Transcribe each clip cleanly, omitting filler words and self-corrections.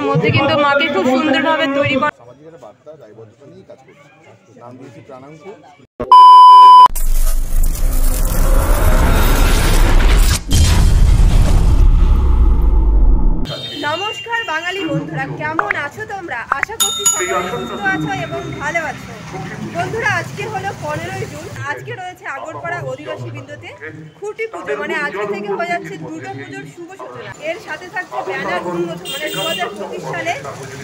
মধ্যে কিন্তু মাকে খুব সুন্দরভাবে তৈরি করা। নমস্কার বাঙালি বন্ধুরা, কেমন আছো তোমরা? আশা করছি সকলে সুস্থ আছো এবং ভালো আছো। বন্ধুরা, আজকে হলো 15ই জুন। আজকে রয়েছে আগরপাড়া অধিবাসী বিন্দুতে খুঁটি পুজো, মানে আজকে থেকে হয়ে যাচ্ছে দুর্গা পুজোর শুভ সূচনা। এর সাথে থাকছে ব্যানার উন্মোচন, মানে 2025 সালে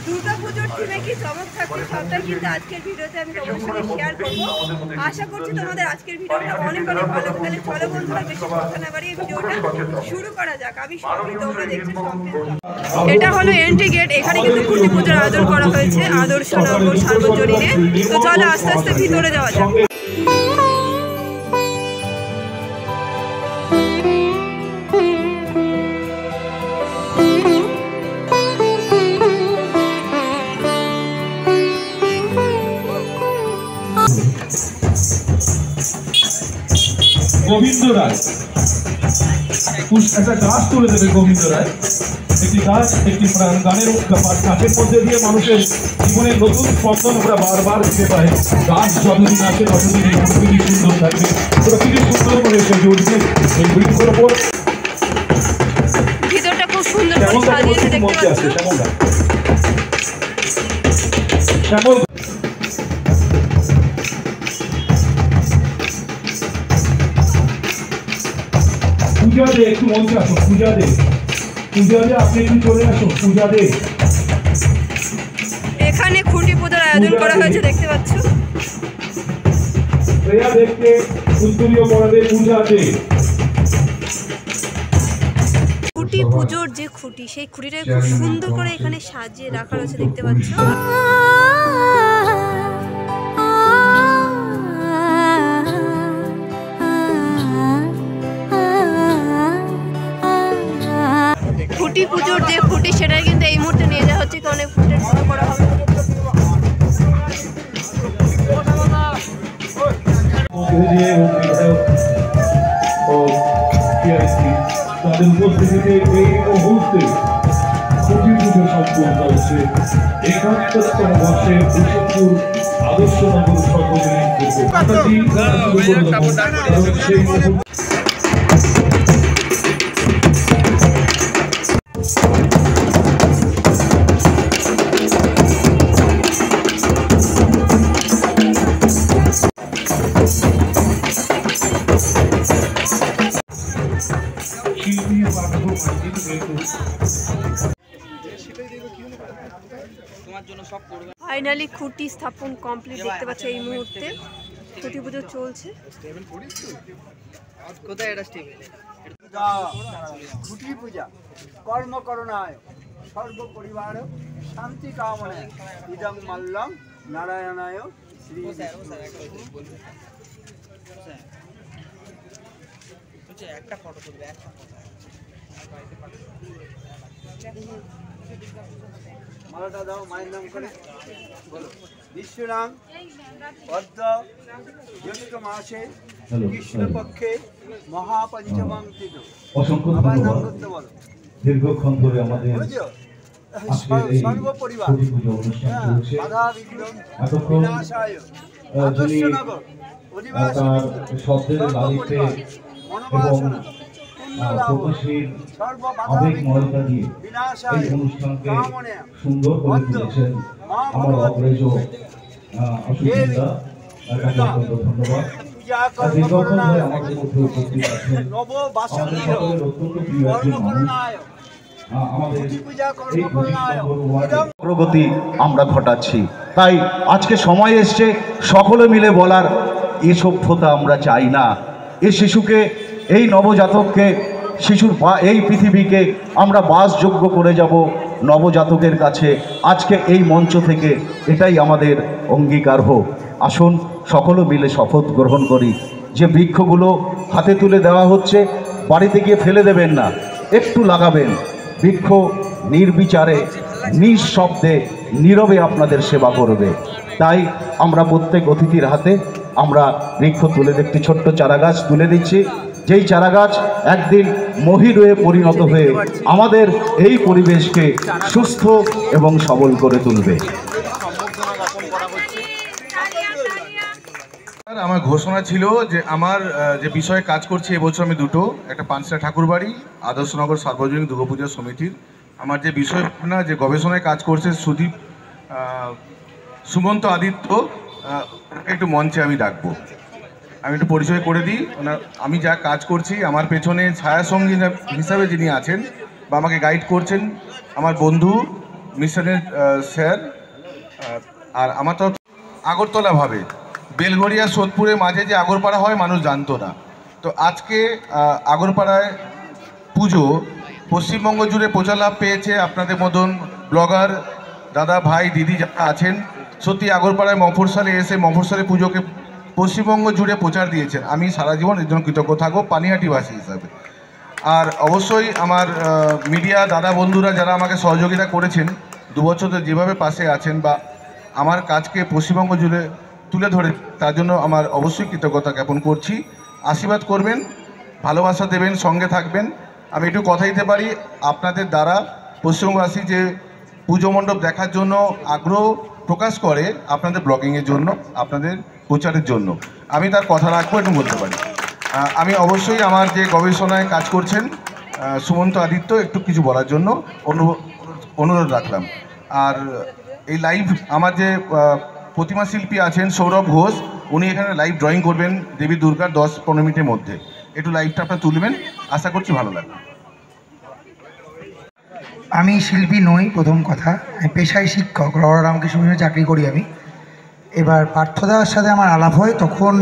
দুর্গা পুজোর থিমে কি চমক থাকছে সবটাই কিন্তু আজকের ভিডিওতে আমি তোমাদের সাথে শেয়ার করবো। আশা করছি তোমাদের আজকের ভিডিওটা অনেক অনেক ভালো। তাহলে চলো বন্ধুরা, বেশি কথা না বাড়িয়ে ভিডিওটা শুরু করা যাক। আমি সবই তোমরা দেখছো সব। এটা হলো এন্ট্রি গেট। এখানে কিন্তু খুঁটি পুজোর আয়োজন করা হয়েছে আদর্শনগর সার্বজনীনে। তো চলো আস্তে আস্তে ভিতরে যাওয়া যাক। গোবিন্দ রায় একটা গাছ তুলে দেবে। গোবিন্দ রায় একটি গাছ, একটি প্রাণ, গানের গাছের মধ্যে দিয়ে মানুষের জীবনে নতুন স্পন্দন আমরা বারবার দিতে পাই। গাছ যতদিন আছে ততদিন এই প্রকৃতি সুন্দর থাকবে, প্রকৃতি সুন্দর করে সেজে উঠবে। এই বৃক্ষের ওপর ভিতরটা খুব সুন্দর করে সাজিয়ে দেখতে পাচ্ছি। শ্যামল পূজা দে, একটু মঞ্চে আসুন। পূজা দে, পূজা দে, আপনি একটু চলে আসুন। পূজা দে, এখানে খুঁটি পুজোর আয়োজন করা হয়েছে দেখতে পাচ্ছ। প্রিয়া দেখতে উত্তরীয় পড়াবে। পূজা দে। খুঁটি পুজোর যে খুঁটি, সেই খুঁটিটা খুব সুন্দর করে এখানে সাজিয়ে রাখা রয়েছে দেখতে পাচ্ছ। খুঁটি পুজোর যে খুঁটি, সেটাই কিন্তু এই মুহূর্তে নিয়ে যাওয়া হচ্ছে, অনেক খুঁটির পুজো করা হবে। তাদের উপস্থিতিতে এই মুহূর্তে খুঁটি পুজো সম্পূর্ণ হচ্ছে। ৭১তম বর্ষে বিশনপুর আদর্শনগর সর্বজনীন ফাইনালি খুঁটি স্থাপন কমপ্লিট দেখতে পাচ্ছ। এই মুহূর্তে খুঁটি পুজো চলছে। খুঁটি পূজা কর্মকরণায় সর্বপরিবার শান্তি কামনায় ইদং মাল্যং নারায়ণায় শ্রী। একটা ফটো তুলবে, একটা মালাটা দাও, মায়ের নাম করে বলো। বিশ্বনাম পদ্ম জ্যৈষ্ঠ মাসে কৃষ্ণপক্ষে মহাপঞ্চমং তিথি। আবার নাম করতে বলো। দীর্ঘক্ষণ ধরে আমাদের সর্বপরিবার বাধা বিঘ্ন বিনাশায় আদর্শনগর অধিবাসী শব্দের লালিতে মনোবাসনা আবেগময়তা দিয়ে এই অনুষ্ঠানকে সুন্দর করে তুলেছেন আমার অগ্রজ অসুবিধা। ধন্যবাদ। দীর্ঘক্ষণ ধরে আমাদের মধ্যে উপস্থিত আছেন সকলের অত্যন্ত প্রিয় একজন মানুষ। অগ্রগতি আমরা ঘটাচ্ছি, তাই আজকে সময় এসছে সকলে মিলে বলার এ সভ্যতা আমরা চাই না। এই শিশুকে, এই নবজাতককে, শিশুর এই পৃথিবীকে আমরা বাসযোগ্য করে যাব নবজাতকের কাছে। আজকে এই মঞ্চ থেকে এটাই আমাদের অঙ্গীকার হোক। আসুন সকলে মিলে শপথ গ্রহণ করি যে বৃক্ষগুলো হাতে তুলে দেওয়া হচ্ছে, বাড়িতে গিয়ে ফেলে দেবেন না, একটু লাগাবেন। বৃক্ষ নির্বিচারে নিঃশব্দে নীরবে আপনাদের সেবা করবে। তাই আমরা প্রত্যেক অতিথির হাতে আমরা বৃক্ষ তুলে একটি ছোট্ট চারা গাছ তুলে দিচ্ছি। যেই চারাগাছ একদিন মহিরুহে পরিণত হয়ে আমাদের এই পরিবেশকে সুস্থ এবং সবল করে তুলবে। আমার ঘোষণা ছিল যে আমার যে বিষয়ে কাজ করছি এবছর আমি দুটো, একটা পাঁচটা ঠাকুরবাড়ি আদর্শনগর সার্বজনীন দুর্গাপূজা সমিতির আমার যে বিষয় না যে গবেষণায় কাজ করছে সুমন্ত আদিত্য, একটু মঞ্চে আমি ডাকবো। আমি একটু পরিচয় করে দিই আমি যা কাজ করছি। আমার পেছনে ছায়াসঙ্গী হিসাবে যিনি আছেন বা আমাকে গাইড করছেন আমার বন্ধু মিশনের স্যার। আর আমার তো আগরতলা ভাবে বেলঘরিয়া সোদপুরের মাঝে যে আগরপাড়া হয় মানুষ জানতো না। তো আজকে আগরপাড়ায় পুজো পশ্চিমবঙ্গ জুড়ে প্রচার লাভ পেয়েছে। আপনাদের মতন ব্লগার দাদা ভাই দিদি যারা আছেন সত্যি আগরপাড়ায় মফস্বলে এসে মফস্বলে পুজোকে পশ্চিমবঙ্গ জুড়ে প্রচার দিয়েছেন। আমি সারা জীবন এর জন্য কৃতজ্ঞ থাকবো পানিহাটিবাসী হিসাবে। আর অবশ্যই আমার মিডিয়া দাদা বন্ধুরা যারা আমাকে সহযোগিতা করেছেন 2 বছর ধরে যেভাবে পাশে আছেন বা আমার কাজকে পশ্চিমবঙ্গ জুড়ে তুলে ধরে তার জন্য আমার অবশ্যই কৃতজ্ঞতা জ্ঞাপন করছি। আশীর্বাদ করবেন, ভালোবাসা দেবেন, সঙ্গে থাকবেন। আমি একটু কথা দিতে পারি আপনাদের দ্বারা পশ্চিমবঙ্গবাসী যে পুজো মণ্ডপ দেখার জন্য আগ্রহ প্রকাশ করে আপনাদের ব্লগিংয়ের জন্য আপনাদের প্রচারের জন্য আমি তার কথা রাখবো, একটু বলতে পারি। আমি অবশ্যই আমার যে গবেষণায় কাজ করছেন সুমন্ত আদিত্য একটু কিছু বলার জন্য অনুরোধ রাখলাম। আর এই লাইভ আমার যে প্রতিমা শিল্পী আছেন সৌরভ ঘোষ, উনি এখানে লাইভ ড্রয়িং করবেন দেবী দুর্গার 10-15 মিনিটের মধ্যে। একটু লাইভটা আপনারা তুলবেন, আশা করছি ভালো লাগবে। আমি শিল্পী নই, প্রথম কথা। আমি পেশায় শিক্ষক, রামকৃষ্ণ মিশনে চাকরি করি আমি। এবার পার্থদার সাথে আমার আলাপ হয়, তখন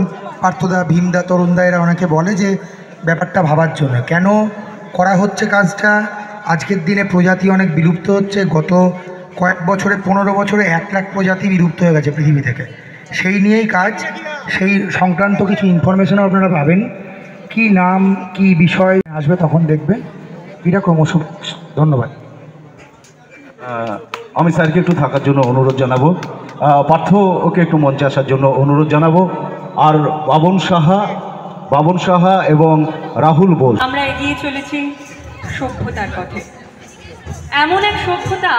পার্থদা, ভীমদা, তরুণদা এরা অনেকে বলে যে ব্যাপারটা ভাবার জন্য কেন করা হচ্ছে কাজটা। আজকের দিনে প্রজাতি অনেক বিলুপ্ত হচ্ছে। গত কয়েক বছরে 15 বছরে 1 লাখ প্রজাতি বিলুপ্ত হয়ে গেছে পৃথিবী থেকে। সেই নিয়েই কাজ, সেই সংক্রান্ত কিছু ইনফরমেশনও আপনারা পাবেন। কি নাম কি বিষয় আসবে তখন দেখবেন। এটা ক্রমশ। ধন্যবাদ। আমি স্যারকে একটু থাকার জন্য অনুরোধ জানাবো, পার্থ ওকে একটু মঞ্চে আসার জন্য অনুরোধ জানাবো। আর বাবন সাহা এবং রাহুল বোস। আমরা এগিয়ে চলেছি সভ্যতার পথে, এমন এক সভ্যতা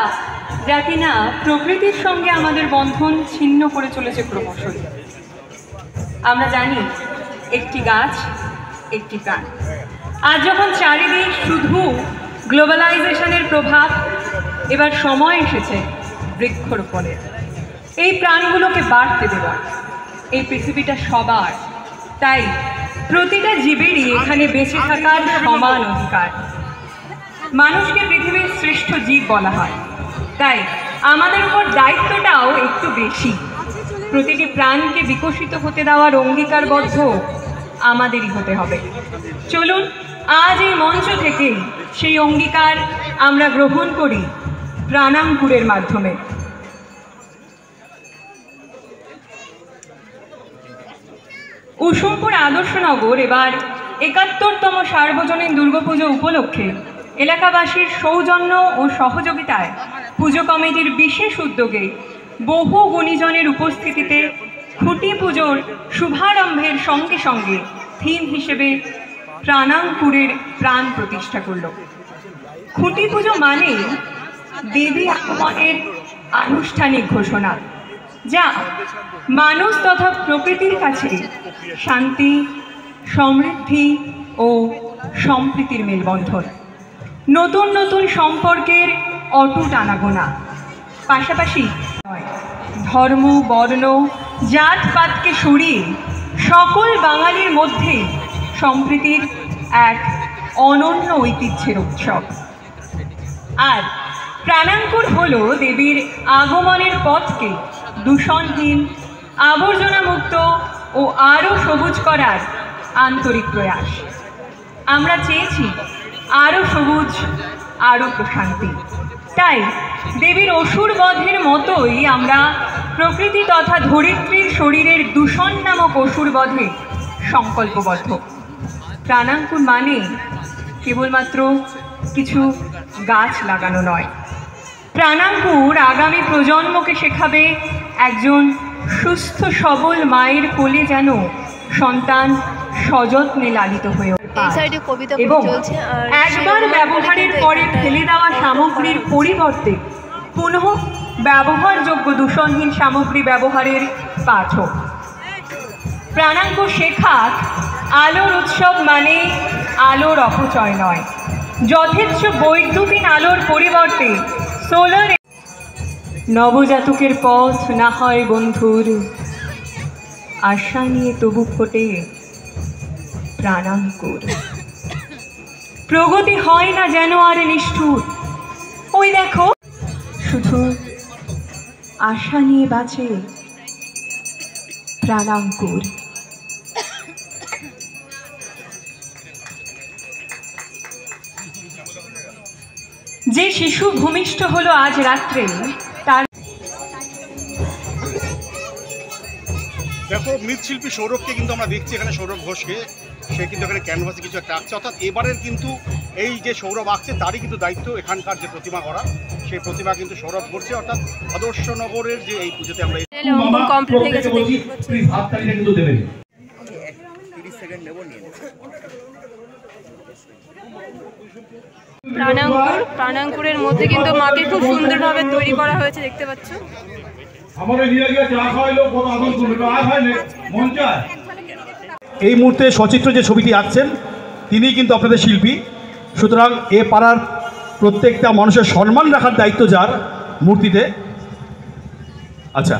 যা কিনা প্রকৃতির সঙ্গে আমাদের বন্ধন ছিন্ন করে চলেছে ক্রমশই। আমরা জানি একটি গাছ একটি প্রাণ। আজ যখন চারিদিক শুধু গ্লোবালাইজেশনের প্রভাব, এবার সময় এসেছে বৃক্ষরোপণের। এই প্রাণগুলোকে বাড়তে দেওয়ার। এই পৃথিবীটা সবার, তাই প্রতিটা জীবেরই এখানে বেঁচে থাকার সমান অধিকার। মানুষকে পৃথিবীর শ্রেষ্ঠ জীব বলা হয়, তাই আমাদের উপর দায়িত্বটাও একটু বেশি। প্রতিটি প্রাণকে বিকশিত হতে দেওয়ার অঙ্গীকারবদ্ধ আমাদেরই হতে হবে। চলুন আজ এই মঞ্চ থেকেই সেই অঙ্গীকার আমরা গ্রহণ করি প্রাণাঙ্কুরের মাধ্যমে। উষুমপুর আদর্শনগর এবার ৭১তম সার্বজনীন দুর্গাপুজো উপলক্ষে এলাকাবাসীর সৌজন্য ও সহযোগিতায় পুজো কমিটির বিশেষ উদ্যোগে বহু গুণীজনের উপস্থিতিতে খুঁটি পুজোর শুভারম্ভের সঙ্গে সঙ্গে থিম হিসেবে প্রাণাঙ্কুরের প্রাণ প্রতিষ্ঠা করল। খুঁটি পুজো মানে দেবী আগমনের আনুষ্ঠানিক ঘোষণা, যা মানুষ তথা প্রকৃতির কাছে শান্তি, সমৃদ্ধি ও সম্প্রীতির মেলবন্ধন, নতুন নতুন সম্পর্কের অটুট আনাগোনা। পাশাপাশি ধর্ম, বর্ণ, জাতপাতকে সরিয়ে সকল বাঙালির মধ্যে সম্প্রীতির এক অনন্য ঐতিহ্যের উৎসব। আর প্রাণাঙ্কুর হল দেবীর আগমনের পথকে দূষণহীন, আবর্জনামুক্ত ও আরও সবুজ করার আন্তরিক প্রয়াস। আমরা চেয়েছি আরও সবুজ, আরও প্রশান্তি। তাই দেবীর অসুর বধের মতোই আমরা প্রকৃতি তথা ধরিত্রীর শরীরের দূষণ নামক অসুর বধে সংকল্পবদ্ধ। প্রাণাঙ্কুর মানে কেবলমাত্র কিছু গাছ লাগানো নয়। প্রাণাঙ্কুর আগামী প্রজন্মকে শেখাবে একজন সুস্থ সবল মায়ের কোলে যেন সন্তান সযত্নে লালিত হয়ে পায় এবং একবার ব্যবহারের পরে ফেলে দেওয়া সামগ্রীর পরিবর্তে পুনঃ ব্যবহারযোগ্য দূষণহীন সামগ্রী ব্যবহারের পাঠক। প্রাণাঙ্কুর শেখাক আলোর উৎসব মানে আলোর অপচয় নয়, যথেচ্ছ বৈদ্যুতিন আলোর পরিবর্তে সোলার। নবজাতকের পথ না হয় বন্ধুর, আশা নিয়ে তবু ফোটে প্রাণাঙ্কুর। প্রগতি হয় না যেন আর নিষ্ঠুর, ওই দেখো শুধু আশা নিয়ে বাঁচে প্রাণাঙ্কুর। যে শিশু ভূমিষ্ঠ হলো আজ রাত্রে, তার দেখো মৃৎশিল্পী সৌরভকে কিন্তু আমরা দেখছি এখানে, সৌরভ ঘোষকে, সে কিন্তু এখানে ক্যানভাসে কিছু একটা আঁকছে। অর্থাৎ এবারের কিন্তু এই যে সৌরভ আঁকছে তারই কিন্তু দায়িত্ব এখানকার যে প্রতিমা করা, সেই প্রতিমা কিন্তু সৌরভ করছে। অর্থাৎ আদর্শনগরের যে এই পুজোতে আমরা প্রাণাঙ্কুরের মধ্যে কিন্তু মাকে খুব সুন্দরভাবে তৈরি করা হয়েছে, দেখতে পাচ্ছ। এই মুহূর্তে সচিত্র যে ছবিটি আঁকছেন তিনি কিন্তু আপনাদের শিল্পী, সুতরাং এ পাড়ার প্রত্যেকটা মানুষের সম্মান রাখার দায়িত্ব যার মূর্তিতে। আচ্ছা,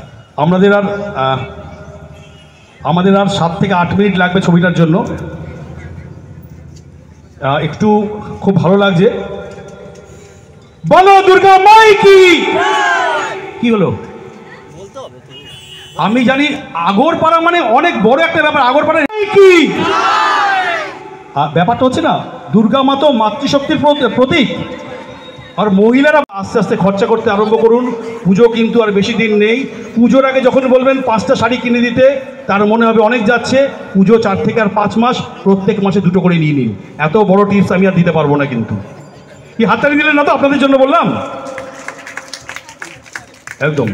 আমাদের আর 7 থেকে 8 মিনিট লাগবে ছবিটার জন্য। একটু খুব ভালো লাগছে, বলো দুর্গা মাই কি হলো। আমি জানি আগরপাড়া মানে অনেক বড় একটা ব্যাপার, আগরপাড়া কি ব্যাপারটা হচ্ছে না, দুর্গা মা তো মাতৃশক্তির প্রতীক। আর মহিলারা আস্তে আস্তে খরচা করতে আরম্ভ করুন, পুজো কিন্তু আর বেশি দিন নেই। পুজোর আগে যখন বলবেন 5টা শাড়ি কিনে দিতে, তার মনে হবে অনেক যাচ্ছে। পুজো 4 থেকে আর 5 মাস, প্রত্যেক মাসে 2টো করে নিয়ে নিন। এত বড় টিপস আমি আর দিতে পারবো না, কিন্তু কি হাততালি দিলেন না তো? আপনাদের জন্য বললাম একদম।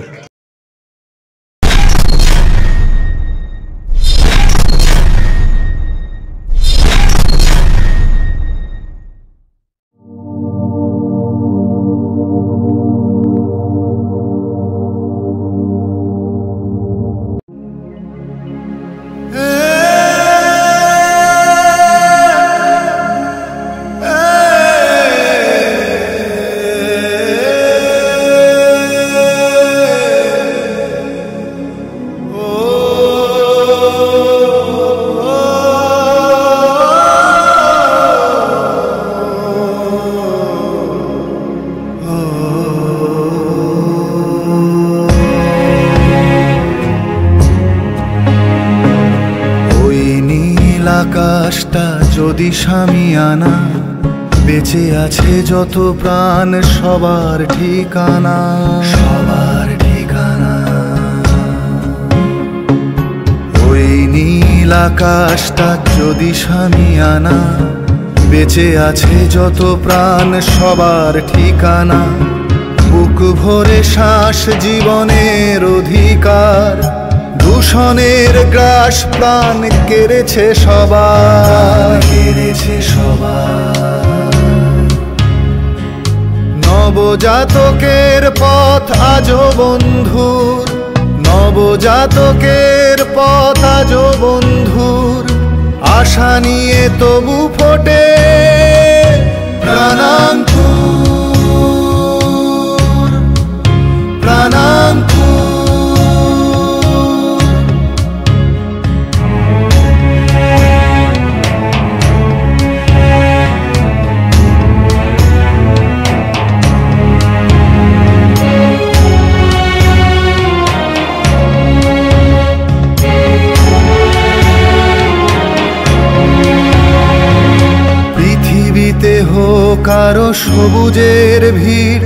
আকাশটা যদি শামিয়ানা, বেঁচে আছে যত প্রাণ সবার ঠিকানা, সবার ঠিকানা। ওই নীল আকাশটা যদি শামিয়ানা, বেঁচে আছে যত প্রাণ সবার ঠিকানা। বুক ভরে শ্বাস জীবনের অধিকার, দূষণের গ্রাস প্রাণ কেড়েছে সবার, কেড়েছে সবার। নবজাতকের পথ আজও বন্ধুর, নবজাতকের পথ আজও বন্ধুর। আশা নিয়ে তবু ফোটে প্রাণাঙ্কুর, প্রাণাঙ্কুর। কারো সবুজের ভিড়,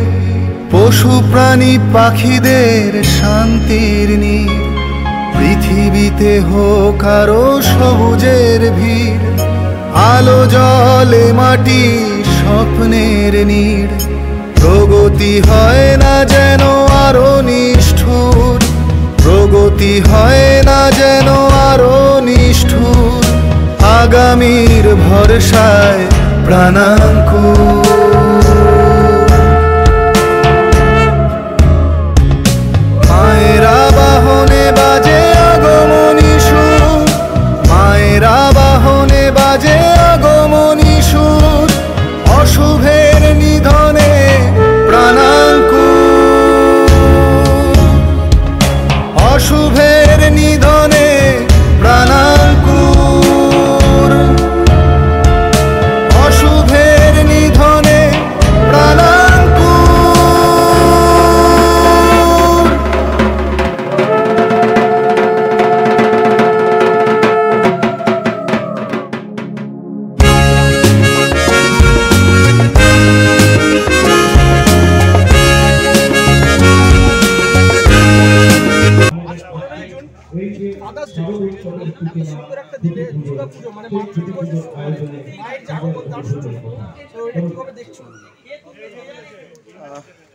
পশু প্রাণী পাখিদের শান্তির নীড়। পৃথিবীতে হোক আরো সবুজের ভিড়, আলো জলে মাটি স্বপ্নের নীড়। প্রগতি হয় না যেন আরো নিষ্ঠুর, প্রগতি হয় না যেন আরো নিষ্ঠুর। আগামীর ভরসায় প্রাণাঙ্কুর। মায়েরা বাহনে বাজে আগমনী সুর, মায়েরা বাহনে বাজে আগমনী সুর, অশুভের নিধনে প্রাণাঙ্কুর, অশুভের নিধনে প্রাণাঙ্কুর, অশুভের নিধনে প্রাণাঙ্কুর।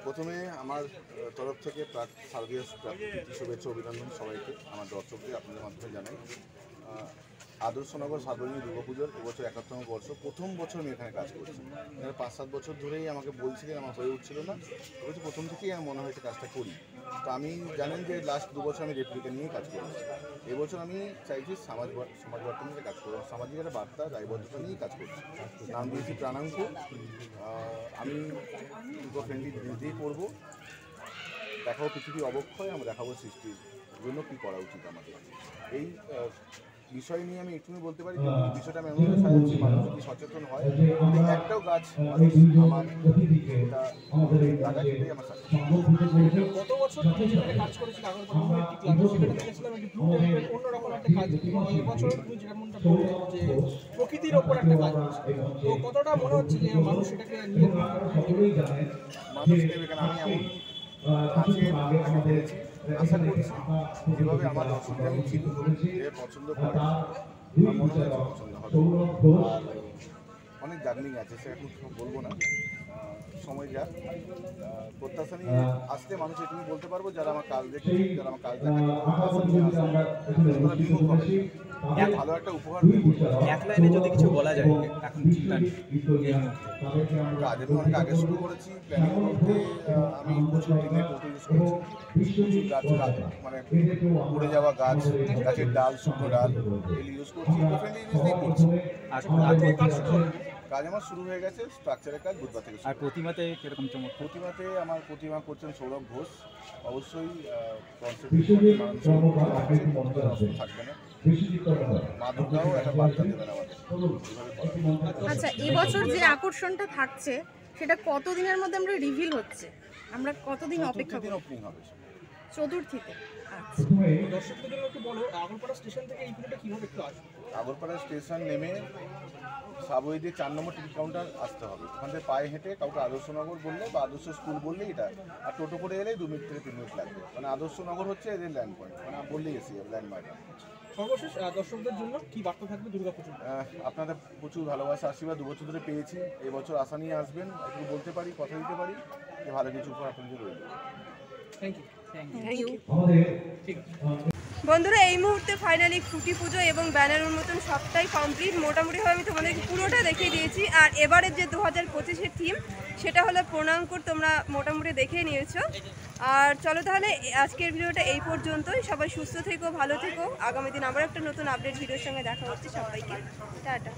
প্রথমে আমার তরফ থেকে শারদীয় শুভেচ্ছা অভিনন্দন সবাইকে, আমার দর্শকদের আপনাদের মাধ্যমে জানাই। আদর্শনগর সার্বজনীন দুর্গাপুজোর এবছর 71তম বর্ষ, প্রথম বছর আমি এখানে কাজ করছি। 5-7 বছর ধরেই আমাকে বলছিলেন, আমার হয়ে উঠছিল না, এবছর প্রথম থেকেই আমার মনে হয়েছে কাজটা করি। তো আমি জানেন যে লাস্ট 2 বছর আমি রেপ্লিকা নিয়ে কাজ করেছি। এবছর আমি চাইছি সমাজ বর্তমানে কাজ করবো, সামাজিক একটা বার্তা দায়বদ্ধতা নিয়েই কাজ করছি। নাম দিয়েছি প্রাণাঙ্কুর। আমি দুর্গা ফ্রেন্ডলি দিয়েই করবো। দেখাবো পৃথিবী অবক্ষয়, আমরা দেখাবো সৃষ্টির জন্য কী করা উচিত আমাদের। এই বিষয় নিয়ে আমি একটুখানি বলতে পারি যে বিষয়টা আমি এমন সাজাচ্ছি, মানুষ যদি সচেতন হয়, যদি একটাও গাছ মানুষ আমার এটা লাগায়, সেটাই আমার সাথে। গত বছর তুমি যেখানে কাজ করেছিলে আগরপাড়া ক্লাবে, সেখানে দেখেছিলাম একটি ব্লু টাইপের অন্যরকম একটা কাজ। এবছর তুমি যেমনটা বললে যে প্রকৃতির ওপর একটা কাজ হচ্ছে, তো কতটা মনে হচ্ছে যে মানুষ সেটাকে নিয়ে মানুষ নেবে কেন? আমি এমন আছে আমি পেরেছি, আশা করছি যেভাবে আমার দর্শকদের আমি চিনি, যে পছন্দ করে, আমার মনে হয় পছন্দ হবে। আর অনেক জার্নিং আছে, সে এখন বলবো না, সময় যাক। প্রত্যাশা নিয়ে আসতে মানুষ এটুকু বলতে পারবো, যারা আমার কাজ দেখে, যারা আমার কাজ দেখে, ভালো একটা উপহার। এক লাইনে যদি কিছু বলা যায় এখন কাজ আমি অনেক আগে শুরু করেছি। প্ল্যানিং বলতে আমি প্রচুর দিনের ফটো ইউজ করেছি, প্রচুর গাছ মানে পড়ে যাওয়া গাছ, গাছের ডাল, শুকনো ডাল এগুলি ইউজ করছি, ডিফারেন্ট জিনিস দিয়ে করছি। কাজ আমার শুরু হয়ে গেছে, স্ট্রাকচারের কাজ বুধবার থেকে। আর প্রতিমাতে কিরকম চমক? প্রতিমাতে আমার প্রতিমা করছেন সৌরভ ঘোষ। অবশ্যই কনসেপ্ট থাকবে না, মা দুর্গাও একটা বার্তা দেবেন আমাদের। আচ্ছা, এবছর যে আকর্ষণটা থাকছে সেটা কতদিনের মধ্যে আমরা রিভিল হচ্ছে, আমরা কতদিন অপেক্ষা করব? ওপেনিং হবে চতুর্থীতে। আচ্ছা, দর্শকদের জন্য একটু বলো আগরপাড়া স্টেশন থেকে এই পুজোটা কিভাবে একটু আসবে? আগরপাড়া স্টেশন নেমে সাবওয়ে দিয়ে 4 নম্বর টিকিট কাউন্টার আসতে হবে। ওখান থেকে পায়ে হেঁটে কাউকে আদর্শনগর বললে বা আদর্শ স্কুল বললেই এটা, আর টোটো করে এলেই 2 মিনিট থেকে 3 মিনিট লাগবে। মানে আদর্শনগর হচ্ছে এদের ল্যান্ড পয়েন্ট, মানে বললেই এসে যাবে ল্যান্ডমার্ক। সর্বশেষ দর্শকদের জন্য কি বার্তা থাকবে দুর্গাপুজো? আপনাদের প্রচুর ভালোবাসা আশীর্বাদ 2 বছর ধরে পেয়েছি, এবছর আশা নিয়ে আসবেন, একটু বলতে পারি, কথা দিতে পারি যে ভালো কিছু উপহার আপনাদের রইল। Thank you. বন্ধুরা, এই মুহূর্তে ফাইনালি খুঁটি পুজো এবং ব্যানার উন্মোচন সবটাই কমপ্লিট। মোটামুটিভাবে আমি তোমাদেরকে পুরোটা দেখিয়ে দিয়েছি। আর এবারের যে 2025-এর থিম সেটা হলো প্রণাঙ্কুর, তোমরা মোটামুটি দেখে নিয়েছো। আর চলো তাহলে আজকের ভিডিওটা এই পর্যন্তই। সবাই সুস্থ থেকো, ভালো থেকো। আগামী দিন আবার একটা নতুন আপডেট ভিডিওর সঙ্গে দেখা হচ্ছে। সবাইকে টাটা।